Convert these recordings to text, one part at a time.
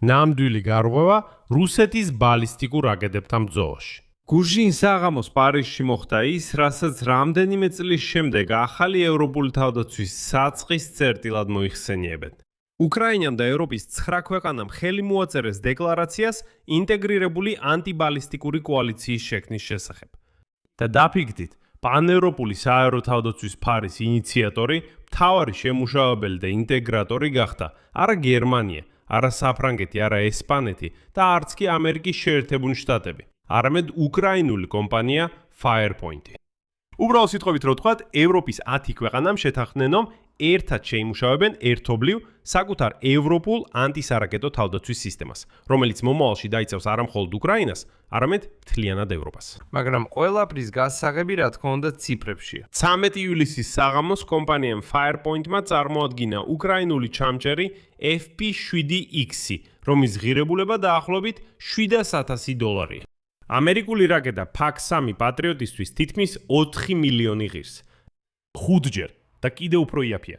ნამდვილი გარღვევა რუსეთის ბალისტიკურ რაკეტებთან ბრძოლაში. გუჟინ საღამოს პარიზში მოხდა ის, რასაც რამდენიმე წლის შემდეგ ახალი ევროპული თავდაცვის საწყის წერტილად მოიხსენიებენ. უკრაინამ და ევროპის 9 ქვეყანამ ხელი მოაწერეს დეკლარაციას ინტეგრირებული ანტიბალისტიკური კოალიციის შექმნის შესახებ. და დაფიქრდით, პანევროპული საერო თავდაცვის ფარის ინიციატორი, მთავარი შემმუშავებელი და ინტეგრატორი გახდა არა გერმანია, არა საფრანგეთი, არა ესპანეთი და არც კი ამერიკის შეერთებული შტატები, არამედ უკრაინული კომპანია Firepoint. უბრალოდ სიტყვებით რო ვთქვათ, ევროპის 10 ქვეყანამ შეთანხმდნენ, რომ ერთად შეიმუშავებენ ერთობლივ საკუთარ ევროპულ ანტისარაკეტო თავდაცვის სისტემას, რომელიც მომავალში დაიცავს არა მხოლოდ უკრაინას, არამედ მთლიანად ევროპას. მაგრამ ყველაფრის გასაღები რა თქმა უნდა ციფრებშია. 13 ივლისის საღამოს კომპანიამ Firepoint-მა წარმოადგინა უკრაინული ჩამჭერი FP7X-ი, რომლის ღირებულება დაახლოებით $700,000. ამერიკული რაკეტა PAC-3 პატრიოტისთვის თითქმის 4 მილიონი ღირს. 5ჯერ და კიდევ უფრო იაფია.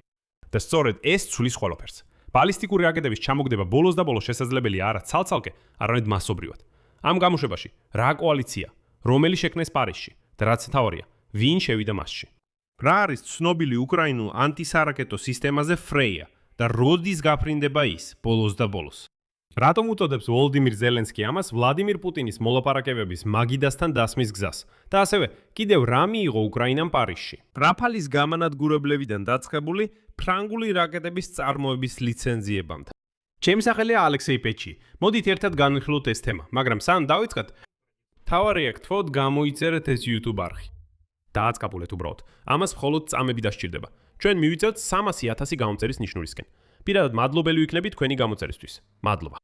და სწორედ ეს ცulis ყველაფერს. ბალისტიკური რაკეტების ჩამოგდება ბოლოს და ბოლოს შესაძლებელია არა ცალ-ცალკე, არამედ მასობრივად. ამ გამოშვებაში რა კოალიცია, რომელი შექმნეს პარიზში და რაც თავარია, ვინ შევიდა მასში. რა არის ცნობილი უკრაინულ ანტისარაკეტო სისტემაზე Freya და როდის გაფრინდება ის ბოლოს და ბოლოს. რატომ უწოდებს ვოლოდიმირ ზელენსკი ამას ვლადიმირ პუტინის მოლაპარაკებების მაგიდასთან დასმის გზას და ასევე კიდევ რა მიიღო უკრაინამ პარიზში. რაფალის გამანადგურებლებიდან დაწყებული ფრანგული რაკეტების წარმოების ლიცენზიებამდე. ჩემი სახელია ალექსეი პეჩი. მოდით ერთად განვიხილოთ ეს თემა, მაგრამ სანამ დავიწყოთ, თავარია გთხოვთ გამოიწერეთ ეს YouTube არხი. დააწყაპულეთ უბრალოდ. ამას მხოლოდ წამები დასჭირდება. ჩვენ მივიწევთ 300,000 გამოწერის ნიშნულისკენ. პირადად მადლობელი ვიქნები თქვენი გამოწერისთვის. მადლობა.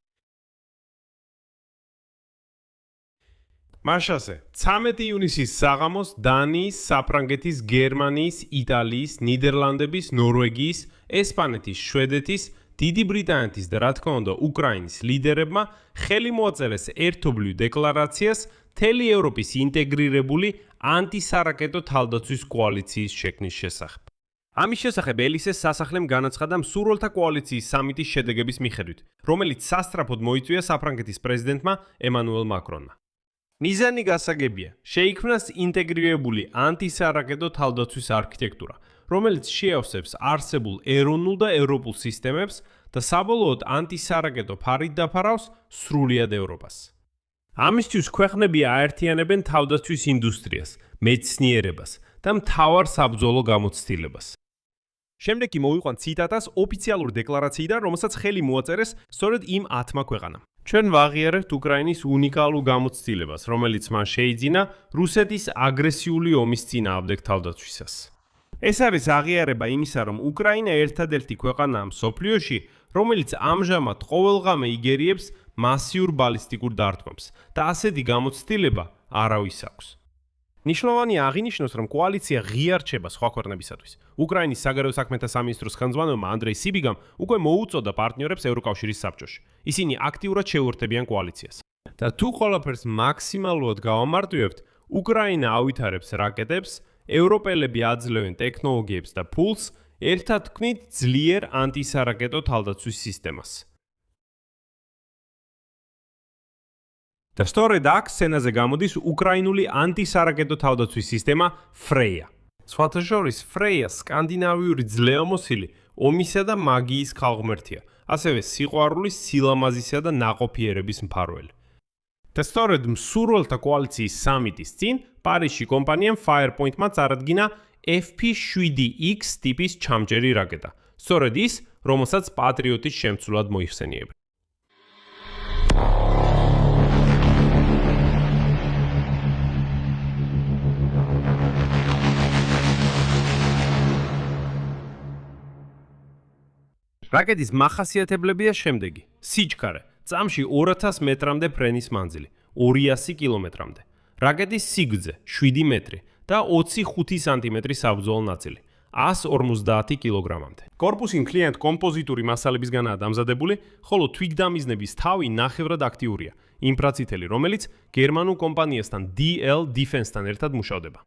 მაშასე, 13 ივნისის საღამოს დანიის, საფრანგეთის, გერმანიის, იტალიის, ნიდერლანდების, ნორვეგიის, ესპანეთის, შვედეთის, დიდი ბრიტანეთის და რა თქმა უნდა უკრაინის ლიდერებმა ხელი მოაწერეს ერთობლივ დეკლარაციას მთელი ევროპის ინტეგრირებული ანტისარაკეტო თავდაცვის კოალიციის შექმნის შესახებ. ამის შესახებ ელისეს სასახლემ განაცხადა მსურველთა კოალიციის სამიტის შედეგების მიხედვით, რომელიც სასწრაფოდ მოიწვია საფრანგეთის პრეზიდენტმა ემანუელ მაკრონმა. მიზანი გასაგებია, შეიქმნას ინტეგრირებული ანტისარაკეტო თავდაცვის არქიტექტურა, რომელიც შეავსებს არსებულ ეროვნულ და ევროპულ სისტემებს და საბოლოოდ ანტისარაკეტო ფარით დაფარავს სრულიად ევროპას. ამისთვის ქვეყნები აერთიანებენ თავდაცვის ინდუსტრიას, მეცნიერებას და მთავარ საბრძოლო გამოცდილებას. შემდეგ კი მოვიყვან ციტატას ოფიციალური დეკლარაციიდან, რომელსაც ხელი მოაწერეს სწორედ იმ 10 ქვეყანამ. ჩვენ ვაღიარებთ უკრაინის უნიკალურ გამოცდილებას, რომელიც მან შეიძინა რუსეთის აგრესიული ომის წინააღმდეგ თავდაცვისას. ეს არის აღიარება იმისა, რომ უკრაინა ერთადერთი ქვეყანაა მსოფლიოში, რომელიც ამჟამად ყოველღამე იგერიებს მასიურ ბალისტიკურ დარტყმებს და ასეთი გამოცდილება არავის აქვს. ნიშნავენია აღინიშნოს, რომ კოალიცია ღია რჩება სხვა ქვეყნებისათვის. უკრაინის საგარეო საქმეთა სამინისტროს ხელმძღვანელმა ანდრეი სიბიგამ უკვე მოუწოდა პარტნიორებს ევროკავშირის საბჭოში. ისინი აქტიურად შეუერთებიან კოალიციას. და თუ ყველაფერს მაქსიმალურად გავამარტივებთ, უკრაინა ავითარებს რაკეტებს, ევროპელები აძლევენ ტექნოლოგიებს და ფულს, ერთად თქვნით ძლიერ ანტისარაკეტო თავდაცვის სისტემას. და სწორედ აქ სცენაზე გამოდის უკრაინული ანტისარაკეტო თავდაცვის სისტემა Freya. სხვათა შორის Freya სკანდინავიური ძლევამოსილი ომისა და მაგიის ქალღმერთია, ასევე სიყვარულის, სილამაზისა და ნაყოფიერების მფარველი. და სწორედ მსურველთა კოალიციის სამიტის წინ პარიზში კომპანიამ Firepoint-მა წარადგინა FP7X ტიპის ჩამჭერი რაკეტა. სწორედ ის, რომელსაც პატრიოტის შემცვლად მოიხსენიებენ. რაკეტის მახასიათებლებია შემდეგი: სიჩქარე, წამში 2000 მეტრამდე ფრენის მანძილი, 200 კილომეტრამდე. რაკეტის სიგრძე 7 მეტრი და 25 სანტიმეტრი საბრძოლო ნაწილი, 150 კილოგრამამდე. კორპუსი მთლიანად კომპოზიტური მასალებისგანაა დამზადებული, ხოლო თვითგდამიზნების თავი ნახევრად აქტიურია, ინფრაცითელი, რომელიც გერმანულ კომპანიასთან DL Defense-თან ერთად მუშავდება.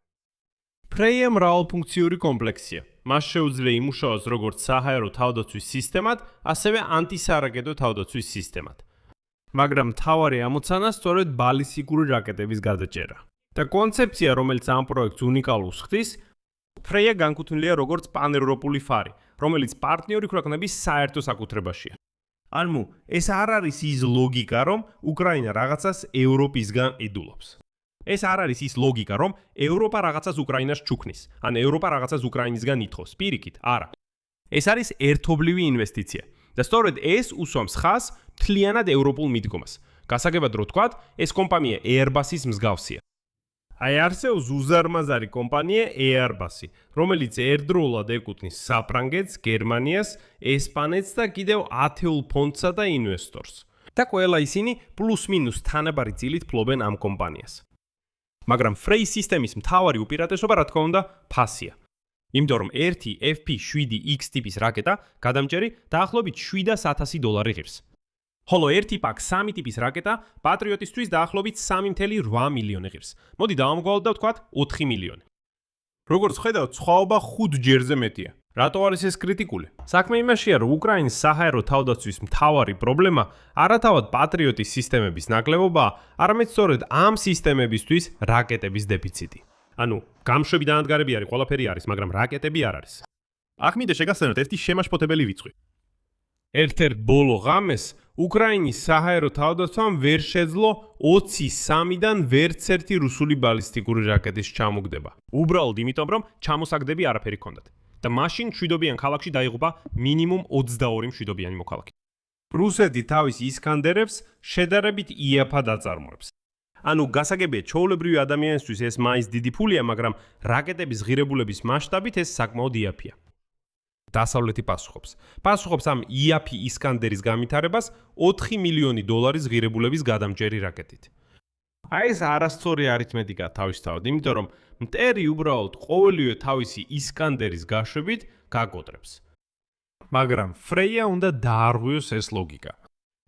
Freya მრავალფუნქციური კომპლექსია. მას შეუძლია იმუშაოს როგორც საჰაერო თავდაცვის სისტემად, ასევე ანტისარაკეტო თავდაცვის სისტემად. მაგრამ მთავარი ამოცანა სწორედ ბალისტიკური რაკეტების გადაჭერა. და კონცეფცია, რომელიც ამ პროექტს უნიკალურს ხდის, ფრეია განკუთვნილია როგორც პანევროპული ფარი, რომელიც პარტნიორი ქვეყნების საერთო საკუთრებაშია. ანუ ეს არ არის ის ლოგიკა, რომ უკრაინა რაღაცას ევროპისგან იდულობს. ეს არ არის ის ლოგიკა, რომ ევროპა რაღაცას უკრაინას ჩუქნის, ან ევროპა რაღაცას უკრაინისგან ითხოვს. პირიქით, არა. ეს არის ერთობლივი ინვესტიცია. და სწორედ ეს უსვამს ხაზს მთლიანად ევროპულ მიდგომას. გასაგებად რო ვთქვათ, ეს კომპანია Airbus-ის მსგავსია. აი არსეობს უზარმაზარი კომპანია Airbus-ი, რომელიც ერთდროულად ეკუთვნის საფრანგეთს, გერმანიას, ესპანეთს და კიდევ 10 ფონდსა და ინვესტორს. და ყველა ისინი პლუს-მინუს თანაბარი წილით ფლობენ ამ კომპანიას. მაგრამ Frey სისტემის მთავარი უპირატესობა, რა თქმა უნდა, ფასია. იმიტომ რომ ერთი FP7X ტიპის რაკეტა გადამჭერი დაახლოებით $700,000 ღირს. ხოლო ერთი პაკ 3 ტიპის რაკეტა პატრიოტისთვის დაახლოებით 3.8 მილიონი ღირს. მოდი დავამგვალოთ და ვთქვათ 4 მილიონი. როგორც ხედავთ, სხვაობა 5 ჯერზე მეტია. რატო არის ეს კრიტიკული? საქმე იმაშია, რომ უკრაინის საჰაერო თავდაცვის მთავარი პრობლემა არათავად პატრიოტის სისტემების ნაკლებობაა, არამედ სწორედ ამ სისტემებისთვის რაკეტების დეფიციტი. ანუ გამშვები დანადგარები არის, ყველაფერი არის, მაგრამ რაკეტები არ არის. აქ მინდა შეგახსენოთ ერთი შემაშფოთებელი ვიწვი. ერთ-ერთ ბოლო ღამეს უკრაინის საჰაერო თავდაცვამ ვერ შეძლო 23-დან ვერც ერთი რუსული ბალისტიკური რაკეტის ჩამოგდება. უბრალოდ იმიტომ, რომ ჩამოსაგდები არაფერი ჰქონდათ. და მაშინ მშვიდობიან ქალაქში დაიღუპა მინიმუმ 22 მშვიდობიანი მოქალაქე. რუსეთი თავის ისკანდერებს შედარებით იაფად აწარმოებს. ანუ გასაგებია, ჩვეულებრივი ადამიანისთვის ეს მაინც დიდი ფულია, მაგრამ რაკეტების ღირებულების მასშტაბით ეს საკმაოდ იაფია. დასავლეთი პასუხობს. პასუხობს ამ იაფი ისკანდერის განვითარებას 4 მილიონი დოლარის ღირებულების გადამჭერი რაკეტით. აი ეს არასწორი არითმეტიკა თავისთავად, იმიტომ რომ მტერი უბრალოდ ყოველივე თავისი ისკანდერის გაშვებით გაკოტრებს. მაგრამ ფრეია უნდა დაარღვიოს ეს ლოგიკა.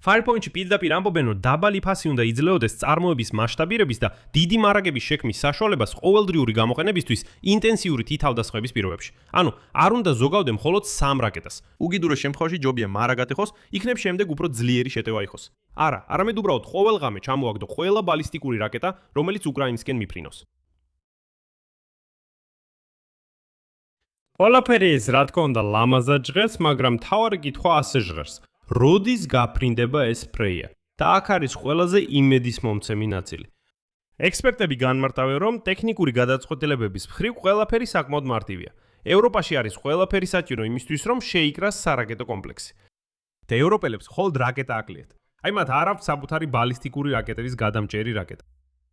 Firepoint-ში პირდაპირ ამბობენ, რომ დაბალი ფასი უნდა იძლეოდეს წარმოების მასშტაბირების და დიდი მარაგების შექმნის საშუალებას ყოველდღიური გამოყენებისთვის ინტენსიური თვითთავდასხმების პირობებში. ანუ არ უნდა ზოგავდე მხოლოდ 3 რაკეტას. უკიდურეს შემთხვევაში ჯობია მარაგად ეხოს, იქნებ შემდეგ უფრო ძლიერი შეტევა იყოს. არა, არამედ უბრალოდ ყოველ ღამე ჩამოაგდო ყველა ბალისტიკური რაკეტა, რომელიც უკრაინისკენ მიფრინოს. ყველაფერი ეს რა თქმა უნდა ლამაზად ჟღერს, მაგრამ მთავარი კითხვა ასე ჟღერს. როდის გაფრინდება ეს ფრეია? და აქ არის ყველაზე იმედისმომცემი ნაწილი. ექსპერტები განმარტავენ, რომ ტექნიკური გადაწყვეტილებების მხრივ ყველაფერი საკმაოდ მარტივია. ევროპაში არის ყველაფერი საჭირო იმისთვის, რომ შეიკრას სარაკეტო კომპლექსი. და ევროპელებს მხოლოდ რაკეტა აკლიათ. აი მათ არ აქვთ საბუთარი ბალისტიკური რაკეტების გადამჭერი რაკეტა.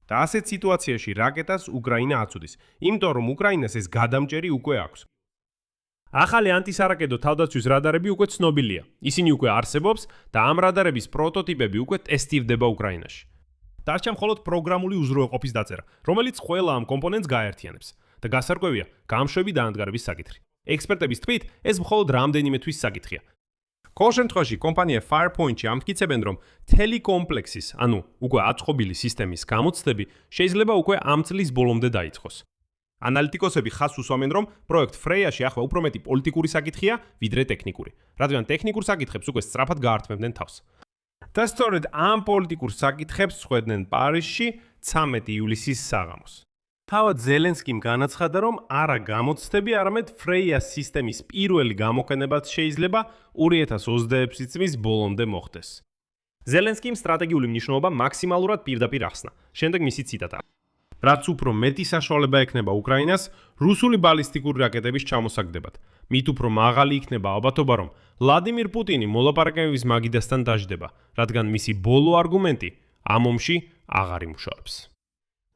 და ასეთ სიტუაციაში რაკეტას უკრაინა აწუდის, იმიტომ რომ უკრაინას ეს გადამჭერი უკვე აქვს. ახალი ანტისარაკეტო თავდაცვის რადარები უკვე ცნობილია. ისინი უკვე არსებობს და ამ რადარების პროტოტიპები უკვე ტესტირდება უკრაინაში. დარჩა მხოლოდ პროგრამული უზრუნველყოფის დაწერა, რომელიც ყველა ამ კომპონენტს გააერთიანებს და გასარკვევია გამშვები დანადგარების საკითხი. ექსპერტების თქმით, ეს მხოლოდ რამდენიმე თვის საკითხია. ყოველ შემთხვევაში კომპანია Firepoint-ში ამტკიცებენ, რომ მთელი კომპლექსის, ანუ უკვე აწყობილი სისტემის გამოცდები შეიძლება უკვე ამ წლის ბოლომდე დაიწყოს. ანალიტიკოსები ხაზს უსვამენ, რომ პროექტ ფრეიაში ახლა უფრო მეტი პოლიტიკური საკითხია, ვიდრე ტექნიკური, რადგან ტექნიკურ საკითხებს უკვე სწრაფად გაართმევდნენ თავს. და სწორედ ამ პოლიტიკურ საკითხებს ხვედnen პარიზში 13 ივლისის საღამოს. თავად ზელენსკიმ განაცხადა, რომ არა გამოცდები, არამედ ფრეიას სისტემის პირველი გამოყენებაც შეიძლება 2026 წლის ბოლომდე მოხდეს. ზელენსკიმ სტრატეგიული მნიშვნელობა მაქსიმალურად პირდაპირ ახსნა. შემდეგ მისი ციტატა. რაც უფრო მეტი საშუალება ექნება უკრაინას რუსული ბალისტიკური რაკეტების ჩამოსაგდებად. მით უფრო მაღალი იქნება ალბათობა, რომ ვლადიმირ პუტინი მოლაპარაკებების მაგიდასთან დაждდება, რადგან მისი ბოლო არგუმენტი ამ ომში აღარ იმუშავებს.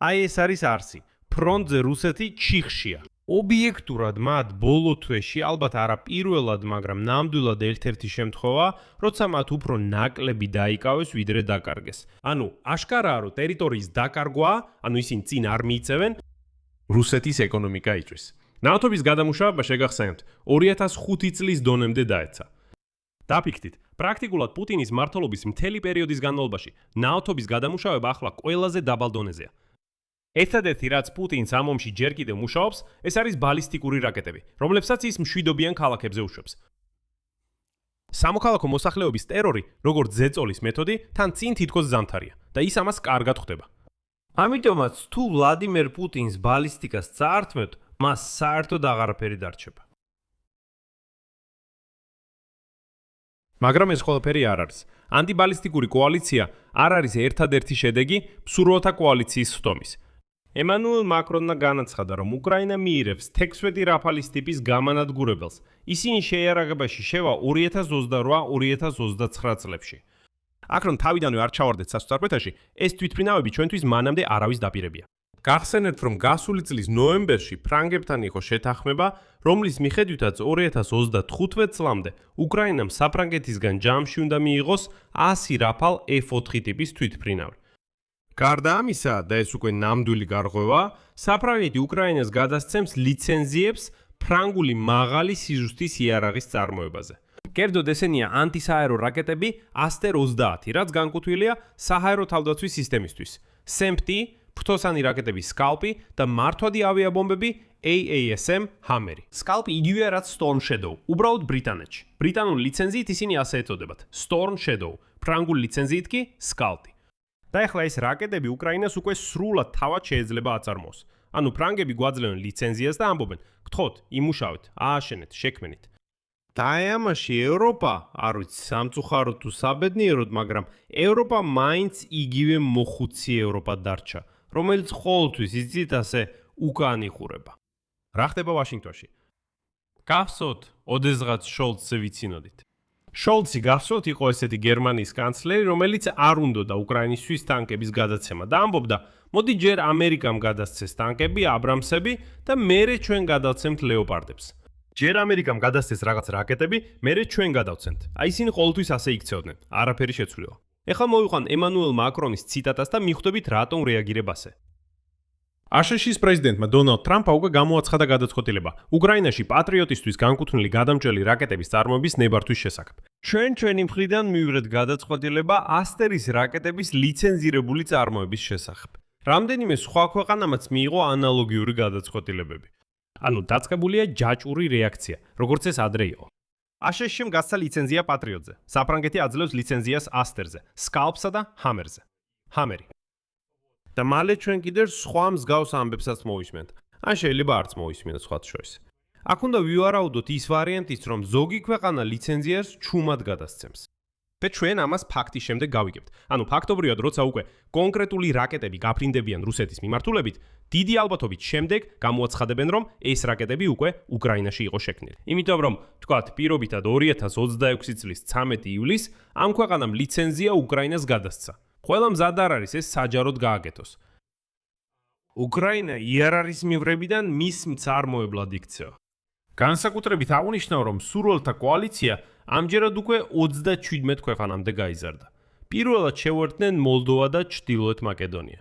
აი ეს არის არსი. ფრონტზე რუსეთი ჩიხშია. ობიექტურად მათ ბოლო თვეში ალბათ არა პირველად, მაგრამ ნამდვილად ერთ-ერთი შემთხვევა, როცა მათ უფრო ნაკლები დაიკავეს, ვიდრე დაკარგეს. ანუ აშკარაა, რომ ტერიტორიის დაკარგვა, ანუ ისინი წინ არ მიიწევენ, რუსეთის ეკონომიკა იწვის. ნავთობის გადამუშავება შეგახსენებთ, 2005 წლის დონემდე დაეცა. დაფიქრდით, პრაქტიკულად პუტინის მმართველობის მთელი პერიოდის განმავლობაში ნავთობის გადამუშავება ახლა ყველაზე დაბალ დონეზეა. ერთადერთი რაც პუტინს ამ ომში ჯერ კიდევ მუშაობს, ეს არის ბალისტიკური რაკეტები, რომლებსაც ის მშვიდობიან ქალაქებზე უშვებს. სამოქალაქო მოსახლეობის ტერორი, როგორც ზეწოლის მეთოდი, თან წინ თითქოს ზამთარია და ის ამას კარგად ხვდება. ამიტომაც თუ ვლადიმერ პუტინს ბალისტიკას წაართმევთ, მას საერთოდ აღარაფერი დარჩება. მაგრამ ეს ყველაფერი არ არის. ანტიბალისტიკური კოალიცია არ არის ერთადერთი შედეგი მსურველთა კოალიციის ხდომის. ემანუელ მაკრონმა განაცხადა, რომ უკრაინა მიირებს 16 რაფალის ტიპის გამანადგურებელს. ისინი შეიარაღებაში შევა 2028-2029 წლებში. აქ რომ თავიდანვე არ ჩავარდეთ სასწრაფეთაში, ეს თვითმფრინავები ჩვენთვის მანამდე არავის დაპირებია. გახსენებთ, რომ გასული წლის ნოემბერში ფრანგებთან იყო შეთანხმება, რომლის მიხედვითაც 2035 წლამდე უკრაინამ საფრანგეთისგან ჯამში უნდა მიიღოს 100 რაფალ F4 ტიპის თვითმფრინავი. გარდა ამისა, და ეს უკვე ნამდვილი გარღვევა, საფრანგეთი უკრაინას გადასცემს ლიცენზიებს ფრანგული მაღალი სიზუსტის იარაღის წარმოებაზე. კერძოდ ესენია ანტისაერო რაკეტები Aster 30, რაც განკუთვნილია საჰაერო თავდაცვის სისტემისთვის. SAMP-T, ფრთოსანი რაკეტები Scalp და მართვადი ავიაბომბები AASM Hammer. Scalp იგივეა რაც Storm Shadow, უბრალოდ ბრიტანეთში. ბრიტანულ ლიცენზიით ისინი ასე ეწოდებათ: Storm Shadow, ფრანგულ ლიცენზიით კი Scalp. და ეხლა ეს რაკეტები უკრაინას უკვე სრულად თავად შეიძლება აწარმოოს. ანუ ფრანგები გვაძლევენ ლიცენზიას და ამბობენ: "გთხოვთ, იმუშავეთ, ააშენეთ, შექმნით." და ამაში ევროპა, არ ვიცი, სამწუხაროდ თუ საბედნიეროდ, მაგრამ ევროპა მაინც იგივე მოხუცი ევროპა დარჩა, რომელიც ყოველთვის იცით ასე უკან იხურება. რა ხდება ვაშინგტონში? გახსოვთ, ოდესღაც შოლცზე ვიცინოდით. შოლცი გახსოვთ იყო ესეთი გერმანიის კანცლერი, რომელიც არ უნდოდა უკრაინისთვის ტანკების გადაცემა და ამბობდა, მოდი ჯერ ამერიკამ გადასცეს ტანკები, აბრამსები და მერე ჩვენ გადავცემთ ლეოპარდებს. ჯერ ამერიკამ გადასცეს რაღაც რაკეტები, მერე ჩვენ გადავცემთ. აი ისინი ყოველთვის ასე იქცეოდნენ, არაფერი შეცვლილა. ეხლა მოვიყვან ემანუელ მაკრონის ციტატას და მიხვდებით რატომ რეაგირებ ასე. აშშ-ის პრეზიდენტმა დონალდ ტრამპმა უკვე გამოაცხადა გადაწყვეტილება უკრაინაში პატრიოტისთვის განკუთვნილი გადამჭრელი რაკეტების წარმოების ნებართვის შესახებ. ჩვენი მხრიდან მივიღეთ გადაწყვეტილება Aster-ის რაკეტების ლიცენზირებული წარმოების შესახებ. რამდენიმე სხვა ქვეყანამაც მიიღო ანალოგიური გადაწყვეტილებები. ანუ დაწყებულია ჯაჭვური რეაქცია, როგორც ეს ადრე იყო. აშშ-მ გასცა ლიცენზია პატრიოტზე. საფრანგეთი აძლევს ლიცენზიას Aster-ზე, Scalp-სა და Hammer-ზე. Hammer-ი. და მალე ჩვენ კიდევ სხვა მსგავს ამბებსაც მოვისმენთ. ან შეიძლება არც მოვისმენთ სხვათა შორის. აქ უნდა ვივარაუდოთ ის ვარიანტიც, რომ ზოგი ქვეყანა ლიცენზიას ჩუმად გადასცემს. და ჩვენ ამას ფაქტის შემდეგ გავიგებთ. ანუ ფაქტობრივად, როცა უკვე კონკრეტული რაკეტები გაფრინდებიან რუსეთის მიმართულებით, დიდი ალბათობით შემდეგ გამოაცხადებენ, რომ ეს რაკეტები უკვე უკრაინაში იყო შექმნილი. იმიტომ რომ, თქვათ, პირობითად 2026 წლის 13 ივლისს ამ ქვეყანამ ლიცენზია უკრაინას გადასცა. ყველა მზად არ არის ეს საჯაროდ გააკეთოს. უკრაინა იარაღის მივრებიდან მის მწარმოებლად იქცევა. განსაკუთრებით აღნიშნავ, რომ მსურველთა კოალიცია ამჯერად უკვე 37 ქვეყანამდე გაიზარდა. პირველად შევერთდნენ მოლდოვა და ჩრდილოეთ მაკედონია.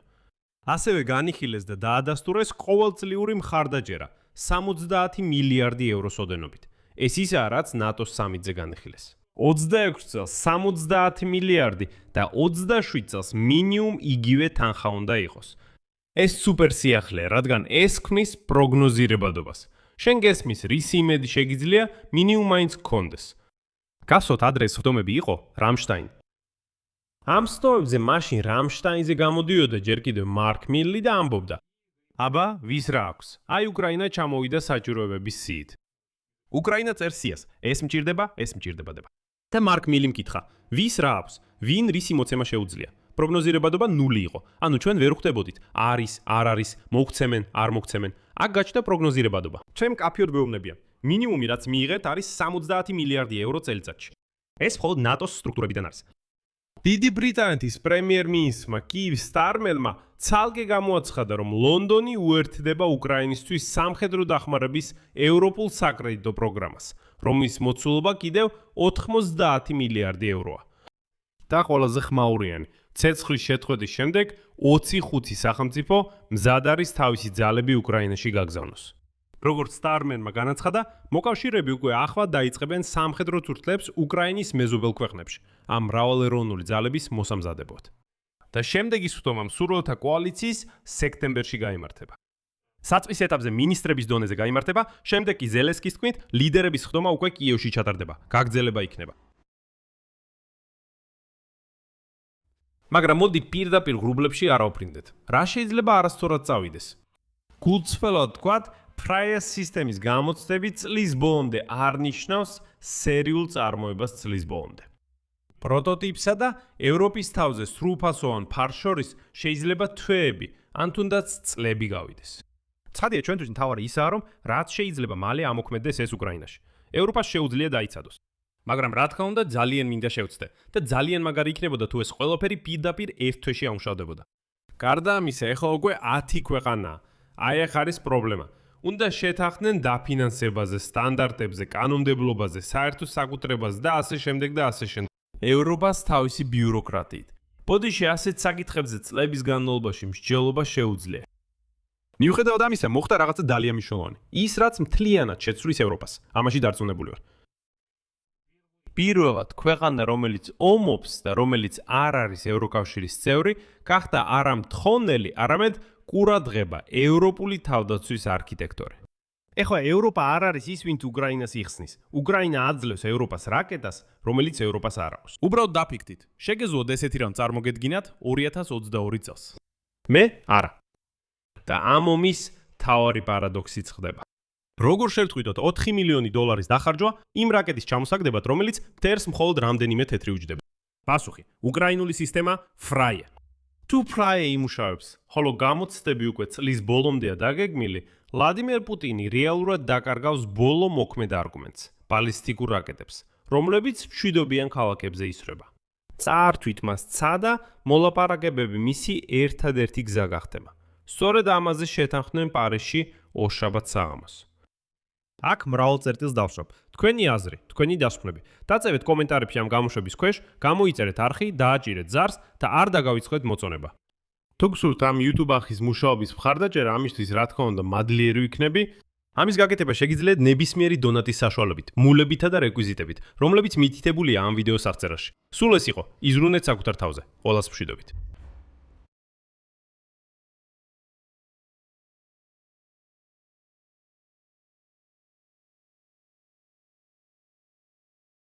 ასევე განიხილეს და დაადასტურეს ყოველწლიური მხარდაჭერა 70 მილიარდი ევროს ოდენობით. ეს ისაა, რაც ნატოს სამიტზე განიხილეს. 26 წელს 70 მილიარდი და 27 წელს მინიმუმ იგივე თანხა უნდა იყოს. ეს სუპერ სიახლეა, რადგან ეს ქმნის პროგნოზირებადობას. შენ გესმის, რის იმედი შეგიძლია მინიმუმ მაინც გქონდეს. გასვოთ ადრე ხდომები იყო რამშტაინი. ამ სტოებზე მაშინ რამშტაინზე გამოდიოდა ჯერ კიდევ მარკ მილი და ამბობდა: აბა, ვის რა აქვს? აი უკრაინა ჩამოვიდა საჭიროებების სიით. უკრაინა წერს სიას, ეს მჭირდება, ეს მჭირდებადება. და მარკ მილი მკითხა: ვის რა აქვს? ვინ რისი მოცემა შეუძლია? პროგნოზირებადობა 0 იყო. ანუ ჩვენ ვერ ხვდებოდით, არის, არ არის, მოგცემენ, არ მოგცემენ. აქ გაჩნდა პროგნოზირებადობა. ჩვენ კაფეოდ ვეუბნებიან. მინიმუმი რაც მიიღეთ არის 70 მილიარდი ევრო წელიწადში. ეს მხოლოდ ნატოს სტრუქტურებიდან არის. დიდი ბრიტანეთის პრემიერ-მინისტრმა კიივ სტარმერმა ცალკე გამოაცხადა, რომ ლონდონი უერთდება უკრაინისთვის სამხედრო დახმარების ევროპულ საკრედიტო პროგრამას, რომლის მოცულობა კიდევ 90 მილიარდი ევროა. და ყველაზე ხმაურიანი, ცეცხლის შეწყვეტის შემდეგ 25 სახელმწიფო მზად არის თავისი ძალები უკრაინაში გაგზავნოს. როგორც სტარმერმა განაცხადა, მოკავშირეები უკვე ახლად დაიწყებენ სამხედრო ცურთლებს უკრაინის მეზობელ ქვეყნებში, ამ მრავალეროვნული ძალების მოსამზადებოდ. და შემდეგი სხდომა მსურველთა კოალიციის სექტემბერში გაიმართება. საწყის ეტაპზე მინისტრების დონეზე გაიმართება, შემდეგ კი ზელენსკის თქმით, ლიდერების სხდომა უკვე კიევში ჩატარდება, გაგრძელება იქნება. მაგრამ მოდი პირდაპირ ღრუბლებში არ ავფრინდეთ. რა შეიძლება არასწორად წავიდეს? გულწრფელად ვთქვათ, Prior სისტემის გამოცდები წლის ბოლომდე არ ნიშნავს სერიულ წარმოებას წლის ბოლომდე. პროტოტიპსა და ევროპის თავზე სრულფასოვან ფარს შორის შეიძლება თვეები, ან თუნდაც წლები გავიდეს. ცხადია, ჩვენთვის მთავარი ისაა, რომ რაც შეიძლება მალე ამოქმედდეს ეს უკრაინაში. ევროპას შეუძლია დაიცადოს. მაგრამ რა თქმა უნდა, ძალიან მინდა შევცდე და ძალიან მაგარი იქნებოდა თუ ეს ყველაფერი პირდაპირ ერთ თვეში ამუშავდებოდა. გარდა ამისა, ეხლა უკვე 10 ქვეყანაა. აი ახ არის პრობლემა. უნდა შეთანხმდნენ დაფინანსებაზე, სტანდარტებზე, კანონმდებლობაზე, საერთო საკუთრებაზე და ასე შემდეგ და ასე შემდეგ. ევროპას თავისი ბიუროკრატიით. ბოდიში ასეთ საკითხებზე წლების განმავლობაში მსჯელობა შეუძლია. მიუხედავად ამისა, მოხდა რაღაცა ძალიან მნიშვნელოვანი. ის რაც მთლიანად შეცვლის ევროპას. ამაში დარწმუნებული ვარ. პირველად ქვეყანა, რომელიც ომობს და რომელიც არ არის ევროკავშირის წევრი, გახდა არა მთხოვნელი, არამედ ყურადღება ევროპული თავდაცვის არქიტექტორი. ეხლა ევროპა არ არის ის, ვინც უკრაინას იხსნის. უკრაინა აძლევს ევროპას რაკეტას, რომელიც ევროპას არ აქვს. უბრალოდ დაფიქრდით. შეგეძლოთ ესეთი რამ წარმოგედგინათ 2022 წელს. მე არა. და ამ ომის თავარი პარადოქსიც ხდება. როგორ შევწყვიტოთ 4 მილიონი დოლარის დახარჯვა იმ რაკეტის ჩამოსაგდებად, რომელიც მტერს მხოლოდ რამდენიმე თეთრი უჯდება? პასუხი: უკრაინული სისტემა Freie. თუ Freie იმუშავებს, ხოლო გამოცდები უკვე წლის ბოლომდეა დაგეგმილი, ვლადიმერ პუტინი რეალურად დაკარგავს ბოლო მოქმედ არგუმენტს, ბალისტიკურ რაკეტებს, რომლებიც მშვიდობიან ქალაქებზე ისრება. წაართვით მას ცა და მოლაპარაკებები მისი ერთადერთი გზა გახდება. სწორედ ამაზე შეთანხმდნენ პარიზში ორშაბათ საღამოს. აქ მრავალ წერტილს დავსვამ. თქვენი აზრი, თქვენი დასკვნები. დაწევეთ კომენტარებში ამ გამოშვების ქვეშ, გამოიწერეთ არხი, დააჭირეთ ზარს და არ დაგავიწყდეთ მოწონება. თუ გსურთ ამ YouTube არხის მუშაობის მხარდაჭერა, ამისთვის რა თქმა უნდა მადლიერი ვიქნები. ამის გაკეთება შეგიძლიათ ნებისმიერი დონატის საშუალებით, მულებითა და რეკვიზიტებით, რომლებიც მითითებულია ამ ვიდეოს აღწერაში. სულ ეს იყო, იზრუნეთ საკუთარ თავზე. ყველას მშვიდობით.